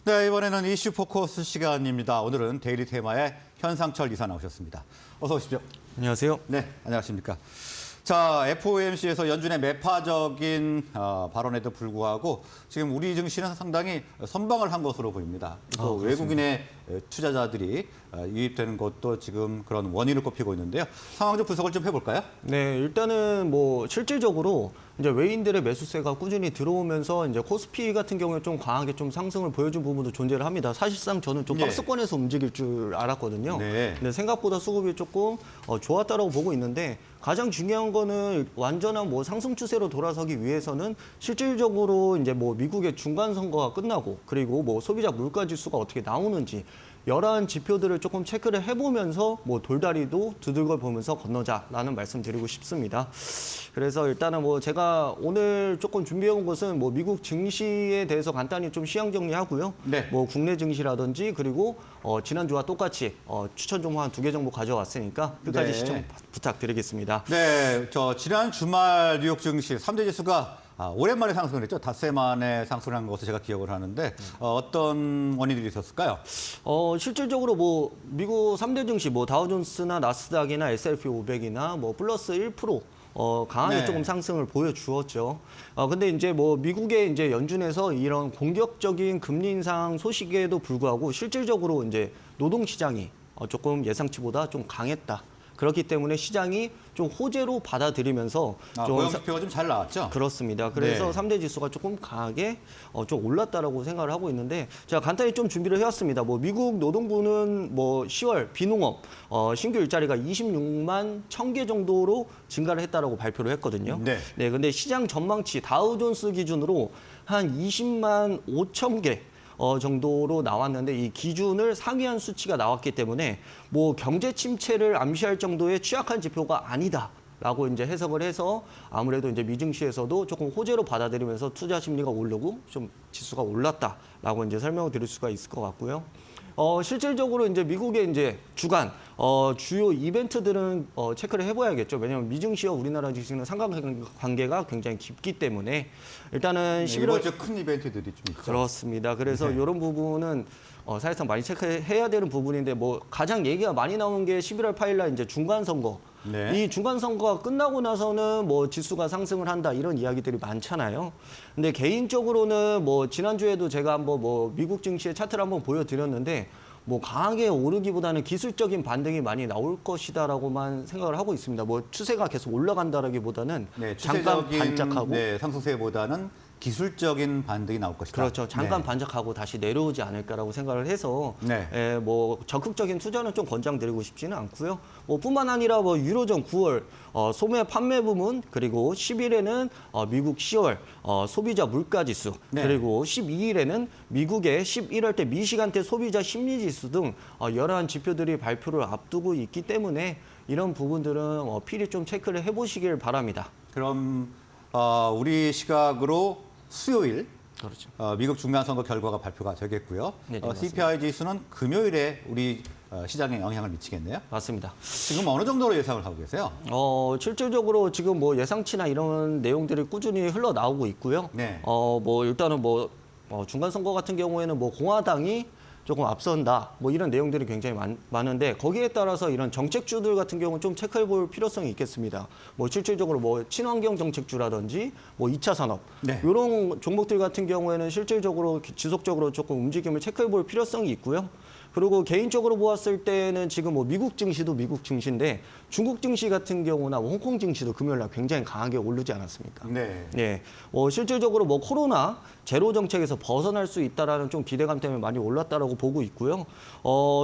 네, 이번에는 이슈 포커스 시간입니다. 오늘은 데일리 테마의 현상철 이사 나오셨습니다. 어서 오십시오. 안녕하세요. 네, 안녕하십니까. 자, FOMC에서 연준의 매파적인 발언에도 불구하고 지금 우리 증시는 상당히 선방을 한 것으로 보입니다. 또 외국인의 투자자들이 유입되는 것도 지금 그런 원인을 꼽히고 있는데요. 상황 좀 분석을 좀 해볼까요? 네, 일단은 뭐 실질적으로 이제 외인들의 매수세가 꾸준히 들어오면서 이제 코스피 같은 경우에 좀 강하게 좀 상승을 보여준 부분도 존재를 합니다. 사실상 저는 좀 예. 박스권에서 움직일 줄 알았거든요. 네. 근데 생각보다 수급이 조금 좋았다라고 보고 있는데 가장 중요한 거는 완전한 뭐 상승 추세로 돌아서기 위해서는 실질적으로 이제 뭐 미국의 중간 선거가 끝나고 그리고 뭐 소비자 물가 지수가 어떻게 나오는지 여러한 지표들을 조금 체크를 해보면서 뭐 돌다리도 두들겨 보면서 건너자라는 말씀 드리고 싶습니다. 그래서 일단은 뭐 제가 오늘 조금 준비해온 것은 뭐 미국 증시에 대해서 간단히 좀 시황 정리하고요. 네. 뭐 국내 증시라든지 그리고 지난주와 똑같이 추천 종목 한 2개 정도 가져왔으니까 끝까지 네. 시청 부탁드리겠습니다. 네, 지난 주말 뉴욕 증시 3대 지수가 오랜만에 상승을 했죠. 닷새 만에 상승한 것을 제가 기억을 하는데 어떤 원인들이 있었을까요? 실질적으로 뭐 미국 3대 증시 뭐 다우존스나 나스닥이나 S&P 500이나 뭐 플러스 1% 강하게 네. 조금 상승을 보여주었죠. 근데 이제 뭐 미국의 이제 연준에서 이런 공격적인 금리 인상 소식에도 불구하고 실질적으로 이제 노동 시장이 조금 예상치보다 좀 강했다. 그렇기 때문에 시장이 좀 호재로 받아들이면서 고용 지표가 좀 잘 나왔죠? 그렇습니다. 그래서 네. 3대 지수가 조금 강하게 좀 올랐다라고 생각을 하고 있는데 제가 간단히 좀 준비를 해왔습니다. 뭐 미국 노동부는 뭐 10월 비농업 신규 일자리가 26만 1,000개 정도로 증가를 했다라고 발표를 했거든요. 네. 네, 근데 시장 전망치 다우존스 기준으로 한 20만 5천 개 정도로 나왔는데 이 기준을 상회한 수치가 나왔기 때문에 뭐 경제 침체를 암시할 정도의 취약한 지표가 아니다라고 이제 해석을 해서 아무래도 이제 미증시에서도 조금 호재로 받아들이면서 투자 심리가 오르고 좀 지수가 올랐다라고 이제 설명을 드릴 수가 있을 것 같고요. 실질적으로 이제 미국의 이제 주간 주요 이벤트들은 체크를 해봐야겠죠. 왜냐하면 미증시와 우리나라 증시는 상관관계가 굉장히 깊기 때문에 일단은 11월 이번 주 큰 이벤트들이 좀 있죠. 그렇습니다. 그래서 이런 부분은 사실상 많이 체크해야 되는 부분인데 뭐 가장 얘기가 많이 나오는 게 11월 8일 날 이제 중간 선거. 네. 이 중간 선거가 끝나고 나서는 뭐 지수가 상승을 한다 이런 이야기들이 많잖아요. 근데 개인적으로는 뭐 지난주에도 제가 한번 뭐 미국 증시의 차트를 한번 보여드렸는데 뭐 강하게 오르기보다는 기술적인 반등이 많이 나올 것이다라고만 생각을 하고 있습니다. 뭐 추세가 계속 올라간다라기보다는 네, 잠깐 추세적인, 반짝하고 네, 상승세보다는 기술적인 반등이 나올 것이다. 그렇죠. 잠깐 네. 반짝하고 다시 내려오지 않을까라고 생각을 해서 네. 뭐 적극적인 투자는 좀 권장드리고 싶지는 않고요. 뭐 뿐만 아니라 뭐 유로존 9월 소매 판매 부문 그리고 10일에는 미국 10월 소비자 물가 지수 네. 그리고 12일에는 미국의 11월 때 미시간대 소비자 심리 지수 등 여러한 지표들이 발표를 앞두고 있기 때문에 이런 부분들은 필히 좀 체크를 해보시길 바랍니다. 그럼 우리 시각으로 수요일 그렇죠. 미국 중간선거 결과가 발표가 되겠고요. 네, 네, CPI 지수는 금요일에 우리 시장에 영향을 미치겠네요. 맞습니다. 지금 어느 정도로 예상을 하고 계세요? 실질적으로 지금 뭐 예상치나 이런 내용들이 꾸준히 흘러나오고 있고요. 네. 뭐 일단은 뭐 중간 선거 같은 경우에는 뭐 공화당이 조금 앞선다. 뭐 이런 내용들이 굉장히 많은데 거기에 따라서 이런 정책주들 같은 경우는 좀 체크해 볼 필요성이 있겠습니다. 뭐 실질적으로 뭐 친환경 정책주라든지 뭐 2차 산업 네. 이런 종목들 같은 경우에는 실질적으로 지속적으로 조금 움직임을 체크해 볼 필요성이 있고요. 그리고 개인적으로 보았을 때는 지금 뭐 미국 증시도 미국 증시인데 중국 증시 같은 경우나 뭐 홍콩 증시도 금요일 날 굉장히 강하게 오르지 않았습니까? 네. 네. 실질적으로 뭐 코로나 제로 정책에서 벗어날 수 있다라는 좀 기대감 때문에 많이 올랐다라고 보고 있고요.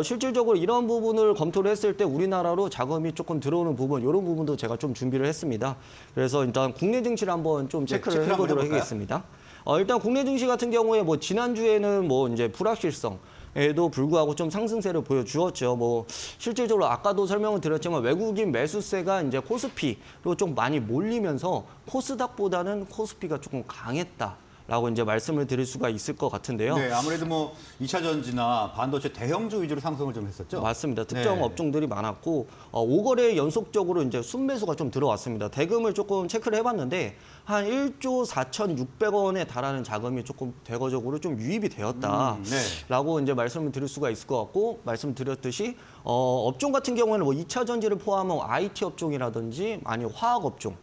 실질적으로 이런 부분을 검토를 했을 때 우리나라로 자금이 조금 들어오는 부분, 이런 부분도 제가 좀 준비를 했습니다. 그래서 일단 국내 증시를 한번 좀 체크를 체크를 한번 해보도록 해볼까요? 하겠습니다. 일단 국내 증시 같은 경우에 뭐 지난주에는 뭐 이제 불확실성 에도 불구하고 좀 상승세를 보여주었죠. 뭐 실질적으로 아까도 설명을 드렸지만 외국인 매수세가 이제 코스피로 좀 많이 몰리면서 코스닥보다는 코스피가 조금 강했다. 라고 이제 말씀을 드릴 수가 있을 것 같은데요. 네, 아무래도 뭐 2차 전지나 반도체 대형주 위주로 상승을 좀 했었죠. 맞습니다. 특정 네. 업종들이 많았고 5거래 연속적으로 이제 순매수가 좀 들어왔습니다. 대금을 조금 체크를 해봤는데 한 1조 4,600원에 달하는 자금이 조금 대거적으로 좀 유입이 되었다라고 이제 말씀을 드릴 수가 있을 것 같고 말씀드렸듯이 업종 같은 경우에는 뭐 2차 전지를 포함한 IT 업종이라든지 아니 화학 업종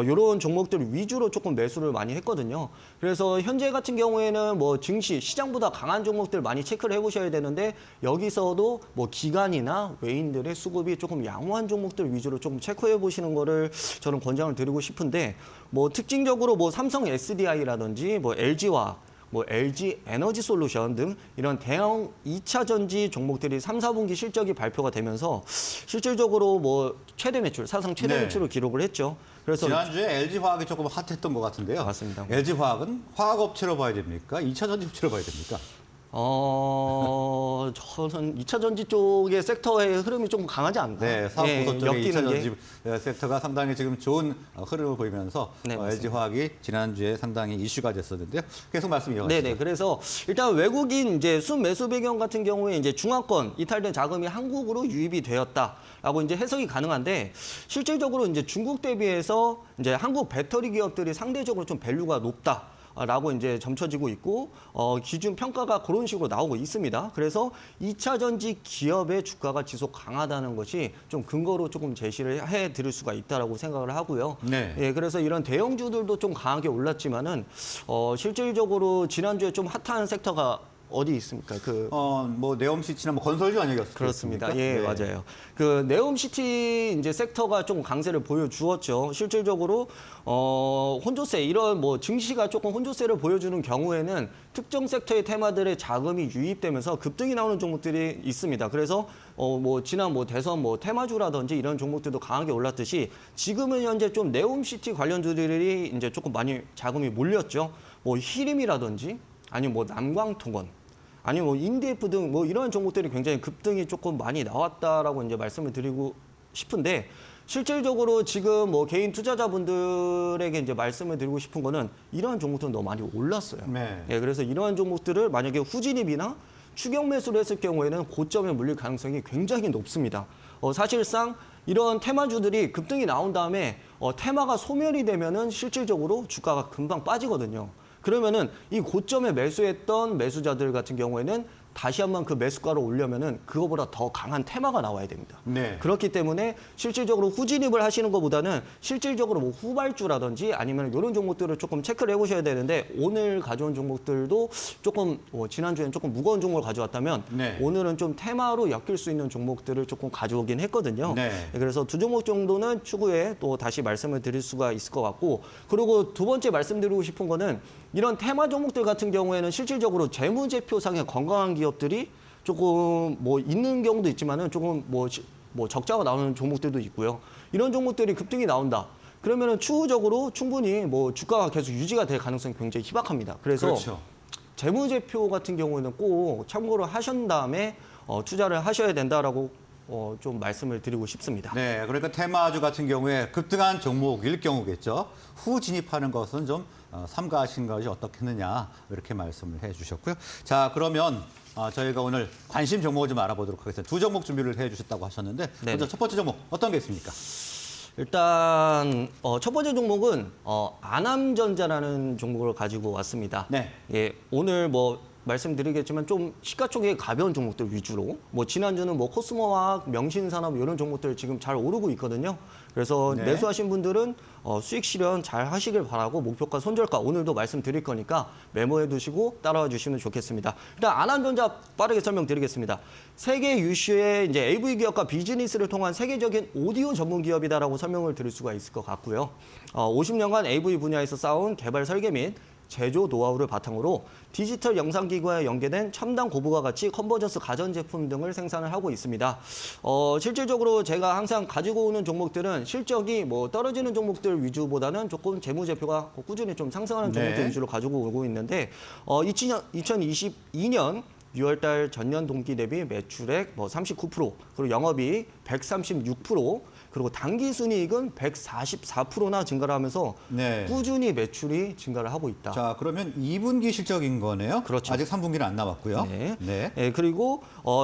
이런 종목들 위주로 조금 매수를 많이 했거든요. 그래서 현재 같은 경우에는 뭐 증시, 시장보다 강한 종목들 많이 체크를 해보셔야 되는데 여기서도 뭐 기관이나 외인들의 수급이 조금 양호한 종목들 위주로 조금 체크해 보시는 거를 저는 권장을 드리고 싶은데 뭐 특징적으로 뭐 삼성 SDI라든지 뭐 LG화학 뭐 LG 에너지 솔루션 등 이런 대형 2차 전지 종목들이 3, 4분기 실적이 발표가 되면서 실질적으로 뭐 최대 매출, 사상 최대 네. 매출을 기록을 했죠. 그래서 지난주에 LG화학이 조금 핫했던 것 같은데요. 맞습니다. LG화학은 화학업체로 봐야 됩니까? 2차 전지 업체로 봐야 됩니까? 저는 2차 전지 쪽의 섹터의 흐름이 좀 강하지 않나. 네, 사업 부서 쪽의 2차 엮이는 게. 전지 섹터가 상당히 지금 좋은 흐름을 보이면서 네, 맞습니다. LG화학이 지난주에 상당히 이슈가 됐었는데요. 계속 말씀 이어가시죠. 네네. 그래서 일단 외국인 이제 순매수 배경 같은 경우에 이제 중화권 이탈된 자금이 한국으로 유입이 되었다라고 이제 해석이 가능한데 실질적으로 이제 중국 대비해서 이제 한국 배터리 기업들이 상대적으로 좀 밸류가 높다. 라고 이제 점쳐지고 있고 기준 평가가 그런 식으로 나오고 있습니다. 그래서 2차 전지 기업의 주가가 지속 강하다는 것이 좀 근거로 조금 제시를 해 드릴 수가 있다라고 생각을 하고요. 네. 예, 그래서 이런 대형주들도 좀 강하게 올랐지만은 실질적으로 지난주에 좀 핫한 섹터가 어디 있습니까? 뭐 네옴시티나 뭐 건설주 아니겠습니까? 그렇습니다. 예, 네. 맞아요. 그 네옴시티 이제 섹터가 좀 강세를 보여주었죠. 실질적으로 혼조세 이런 뭐 증시가 조금 혼조세를 보여주는 경우에는 특정 섹터의 테마들의 자금이 유입되면서 급등이 나오는 종목들이 있습니다. 그래서 뭐 지난 뭐 대선 뭐 테마주라든지 이런 종목들도 강하게 올랐듯이 지금은 현재 좀 네옴시티 관련주들이 이제 조금 많이 자금이 몰렸죠. 뭐 히림이라든지 아니면 뭐 남광통건 아니면 뭐 인디에프 등 뭐 이런 종목들이 굉장히 급등이 조금 많이 나왔다라고 이제 말씀을 드리고 싶은데 실질적으로 지금 뭐 개인 투자자분들에게 이제 말씀을 드리고 싶은 거는 이러한 종목들은 너무 많이 올랐어요. 네. 예, 그래서 이러한 종목들을 만약에 후진입이나 추격 매수를 했을 경우에는 고점에 물릴 가능성이 굉장히 높습니다. 사실상 이런 테마주들이 급등이 나온 다음에 테마가 소멸이 되면은 실질적으로 주가가 금방 빠지거든요. 그러면은 이 고점에 매수했던 매수자들 같은 경우에는 다시 한번 그 매수가를 올려면은 그거보다 더 강한 테마가 나와야 됩니다. 네. 그렇기 때문에 실질적으로 후진입을 하시는 것보다는 실질적으로 뭐 후발주라든지 아니면 이런 종목들을 조금 체크를 해보셔야 되는데 오늘 가져온 종목들도 조금 지난주에는 조금 무거운 종목을 가져왔다면 네. 오늘은 좀 테마로 엮일 수 있는 종목들을 조금 가져오긴 했거든요. 네. 그래서 두 종목 정도는 추후에 또 다시 말씀을 드릴 수가 있을 것 같고 그리고 두 번째 말씀드리고 싶은 거는 이런 테마 종목들 같은 경우에는 실질적으로 재무제표상의 건강한 기업들이 조금 뭐 있는 경우도 있지만은 조금 뭐 적자가 나오는 종목들도 있고요. 이런 종목들이 급등이 나온다. 그러면은 추후적으로 충분히 뭐 주가가 계속 유지가 될 가능성이 굉장히 희박합니다. 그래서 그렇죠. 재무제표 같은 경우에는 꼭 참고를 하신 다음에 투자를 하셔야 된다라고 좀 말씀을 드리고 싶습니다. 네, 그러니까 테마주 같은 경우에 급등한 종목일 경우겠죠. 후 진입하는 것은 좀 삼가하신 것이 어떻겠느냐 이렇게 말씀을 해주셨고요. 자, 그러면 저희가 오늘 관심 종목을 좀 알아보도록 하겠습니다. 두 종목 준비를 해주셨다고 하셨는데 네네. 먼저 첫 번째 종목 어떤 게 있습니까? 일단 첫 번째 종목은 아남전자라는 종목을 가지고 왔습니다. 네. 예, 오늘 뭐 말씀드리겠지만 좀 시가총액이 가벼운 종목들 위주로 뭐 지난주는 뭐 코스모화학, 명신산업 이런 종목들 지금 잘 오르고 있거든요. 그래서 네. 매수하신 분들은 수익 실현 잘 하시길 바라고 목표가 손절가 오늘도 말씀드릴 거니까 메모해 두시고 따라와 주시면 좋겠습니다. 일단 아남전자 빠르게 설명드리겠습니다. 세계 유슈의 이제 AV 기업과 비즈니스를 통한 세계적인 오디오 전문 기업이다라고 설명을 드릴 수가 있을 것 같고요. 50년간 AV 분야에서 쌓아온 개발 설계 및 제조 노하우를 바탕으로 디지털 영상기기와 연계된 첨단 고부가 가치 컨버전스 가전제품 등을 생산을 하고 있습니다. 실질적으로 제가 항상 가지고 오는 종목들은 실적이 뭐 떨어지는 종목들 위주보다는 조금 재무제표가 꾸준히 좀 상승하는 종목들 네. 위주로 가지고 오고 있는데 2022년 6월달 전년 동기 대비 매출액 뭐 39%, 그리고 영업이익 136%, 그리고 단기 순이익은 144%나 증가를 하면서 네. 꾸준히 매출이 증가를 하고 있다. 자, 그러면 2분기 실적인 거네요. 그렇죠. 아직 3분기는 안 남았고요. 네. 네. 예, 그리고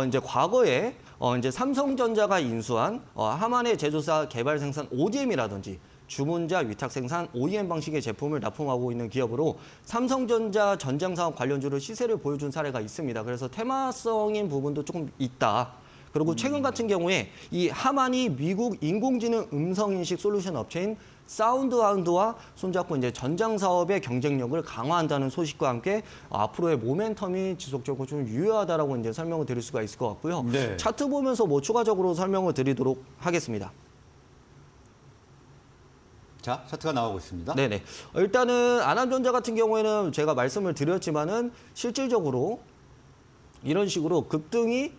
이제 과거에 이제 삼성전자가 인수한 하만의 제조사 개발 생산 ODM이라든지 주문자 위탁 생산 OEM 방식의 제품을 납품하고 있는 기업으로 삼성전자 전장 사업 관련주를 시세를 보여준 사례가 있습니다. 그래서 테마성인 부분도 조금 있다. 그리고 최근 같은 경우에 이 하만이 미국 인공지능 음성인식 솔루션 업체인 사운드하운드와 손잡고 이제 전장 사업의 경쟁력을 강화한다는 소식과 함께 앞으로의 모멘텀이 지속적으로 좀 유효하다라고 이제 설명을 드릴 수가 있을 것 같고요. 네. 차트 보면서 뭐 추가적으로 설명을 드리도록 하겠습니다. 자, 차트가 나오고 있습니다. 네네. 일단은 안암전자 같은 경우에는 제가 말씀을 드렸지만은 실질적으로 이런 식으로 급등이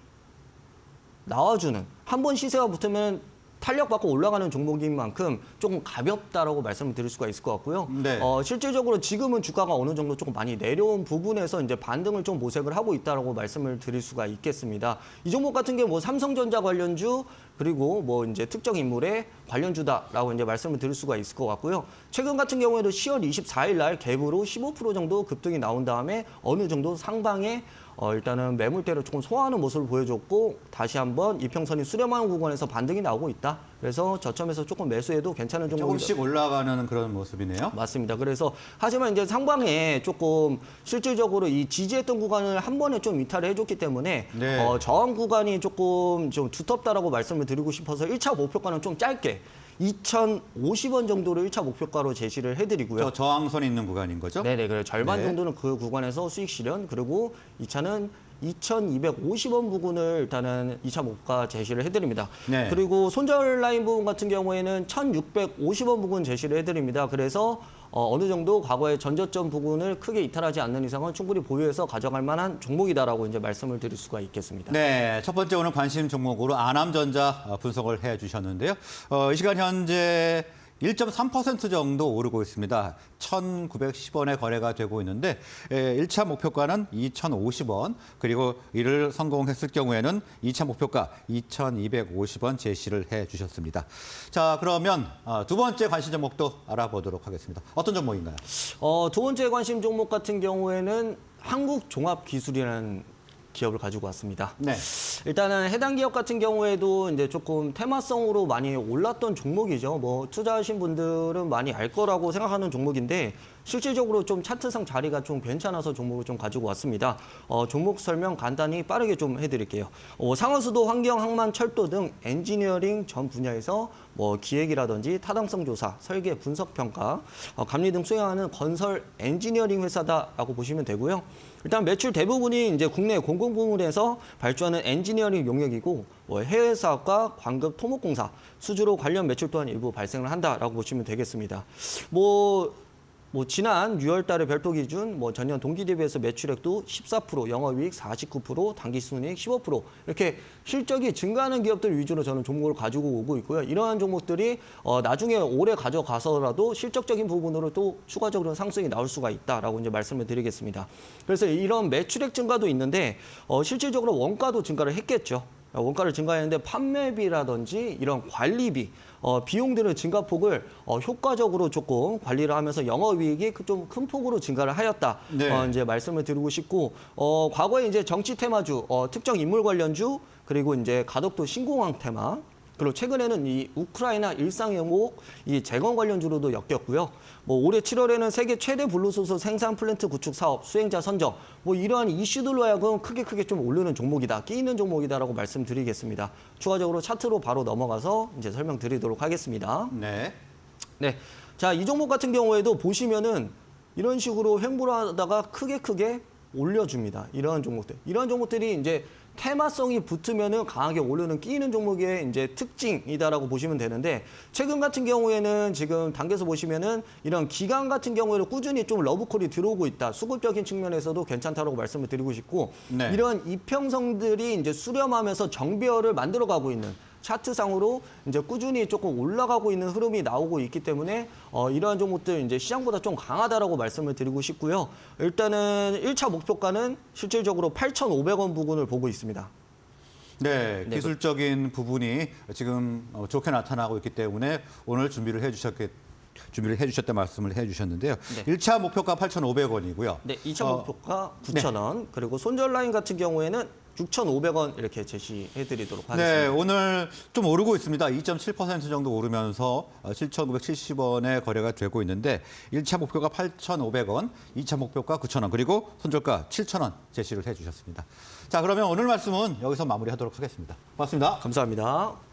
나와주는 한 번 시세가 붙으면 탄력받고 올라가는 종목인 만큼 조금 가볍다라고 말씀을 드릴 수가 있을 것 같고요. 네. 실질적으로 지금은 주가가 어느 정도 조금 많이 내려온 부분에서 이제 반등을 좀 모색을 하고 있다라고 말씀을 드릴 수가 있겠습니다. 이 종목 같은 게 뭐 삼성전자 관련주 그리고 뭐 이제 특정 인물의 관련주다라고 이제 말씀을 드릴 수가 있을 것 같고요. 최근 같은 경우에도 10월 24일 날 갭으로 15% 정도 급등이 나온 다음에 어느 정도 상방에 일단은 매물대를 조금 소화하는 모습을 보여줬고 다시 한번 이평선이 수렴하는 구간에서 반등이 나오고 있다. 그래서 저점에서 조금 매수해도 괜찮은 종목이 조금씩 올라가는 그런 모습이네요. 맞습니다. 그래서 하지만 이제 상방에 조금 실질적으로 이 지지했던 구간을 한 번에 좀 이탈을 해줬기 때문에 네. 저항 구간이 조금 좀 두텁다라고 말씀을 드리고 싶어서 1차 목표가는 좀 짧게 2,050원 정도를 1차 목표가로 제시를 해드리고요. 저 저항선이 있는 구간인 거죠? 네네, 그래 절반 네. 정도는 그 구간에서 수익 실현, 그리고 2차는 2,250원 부분을 일단은 2차 목가 제시를 해드립니다. 네. 그리고 손절 라인 부분 같은 경우에는 1,650원 부분 제시를 해드립니다. 그래서 어느 정도 과거의 전저점 부분을 크게 이탈하지 않는 이상은 충분히 보유해서 가져갈 만한 종목이다라고 이제 말씀을 드릴 수가 있겠습니다. 네, 첫 번째 오늘 관심 종목으로 안암전자 분석을 해주셨는데요. 이 시간 현재 1.3% 정도 오르고 있습니다. 1,910원에 거래가 되고 있는데 1차 목표가는 2,050원, 그리고 이를 성공했을 경우에는 2차 목표가 2,250원 제시를 해주셨습니다. 자, 그러면 두 번째 관심 종목도 알아보도록 하겠습니다. 어떤 종목인가요? 두 번째 관심 종목 같은 경우에는 한국종합기술이라는 기업을 가지고 왔습니다. 네. 일단은 해당 기업 같은 경우에도 이제 조금 테마성으로 많이 올랐던 종목이죠. 뭐 투자하신 분들은 많이 알 거라고 생각하는 종목인데 실질적으로 좀 차트상 자리가 좀 괜찮아서 종목을 좀 가지고 왔습니다. 종목 설명 간단히 빠르게 좀 해드릴게요. 상하수도, 환경, 항만, 철도 등 엔지니어링 전 분야에서 뭐 기획이라든지 타당성 조사, 설계, 분석 평가, 감리 등 수행하는 건설 엔지니어링 회사다라고 보시면 되고요. 일단 매출 대부분이 이제 국내 공공부문에서 발주하는 엔지니어링 용역이고 해외 사업과 광급, 토목공사, 수주로 관련 매출 또한 일부 발생을 한다라고 보시면 되겠습니다. 뭐 지난 6월 달에 별도 기준 전년 동기 대비해서 매출액도 14%, 영업이익 49%, 당기순이익 15% 이렇게 실적이 증가하는 기업들 위주로 저는 종목을 가지고 오고 있고요. 이러한 종목들이 나중에 오래 가져가서라도 실적적인 부분으로 또 추가적으로 상승이 나올 수가 있다라고 이제 말씀을 드리겠습니다. 그래서 이런 매출액 증가도 있는데 실질적으로 원가도 증가를 했겠죠. 원가를 증가했는데 판매비라든지 이런 관리비, 비용들의 증가폭을 효과적으로 조금 관리를 하면서 영업이익이 좀 큰 폭으로 증가를 하였다. 네. 이제 말씀을 드리고 싶고 과거에 이제 정치 테마주, 특정 인물 관련주, 그리고 이제 가덕도 신공항 테마. 그리고 최근에는 이 우크라이나 일상영목 이 재건 관련주로도 엮였고요. 올해 7월에는 세계 최대 블루소스 생산 플랜트 구축 사업 수행자 선정 이러한 이슈들로 하여금 크게 좀 오르는 종목이다, 끼이는 종목이다라고 말씀드리겠습니다. 추가적으로 차트로 바로 넘어가서 이제 설명드리도록 하겠습니다. 네. 네, 자, 이 종목 같은 경우에도 보시면은 이런 식으로 횡보를 하다가 크게 올려줍니다. 이러한 종목들이 이제 테마성이 붙으면은 강하게 오르는 끼이는 종목의 이제 특징이다라고 보시면 되는데 최근 같은 경우에는 지금 단계에서 보시면은 이런 기간 같은 경우에는 꾸준히 좀 러브콜이 들어오고 있다. 수급적인 측면에서도 괜찮다라고 말씀을 드리고 싶고 네. 이런 이평성들이 이제 수렴하면서 정배열을 만들어가고 있는 차트상으로 이제 꾸준히 조금 올라가고 있는 흐름이 나오고 있기 때문에 이러한 종목들 이제 시장보다 좀 강하다라고 말씀을 드리고 싶고요. 일단은 1차 목표가는 실질적으로 8,500원 부근을 보고 있습니다. 네, 기술적인 부분이 지금 좋게 나타나고 있기 때문에 오늘 준비를 해주셨다 말씀을 해주셨는데요. 네. 1차 목표가 8,500원이고요. 네, 2차 목표가 9,000원, 그리고 손절 라인 같은 경우에는 6,500원 이렇게 제시해드리도록 하겠습니다. 네, 오늘 좀 오르고 있습니다. 2.7% 정도 오르면서 7,970원에 거래가 되고 있는데 1차 목표가 8,500원, 2차 목표가 9,000원, 그리고 손절가 7,000원 제시를 해주셨습니다. 자, 그러면 오늘 말씀은 여기서 마무리하도록 하겠습니다. 고맙습니다. 감사합니다.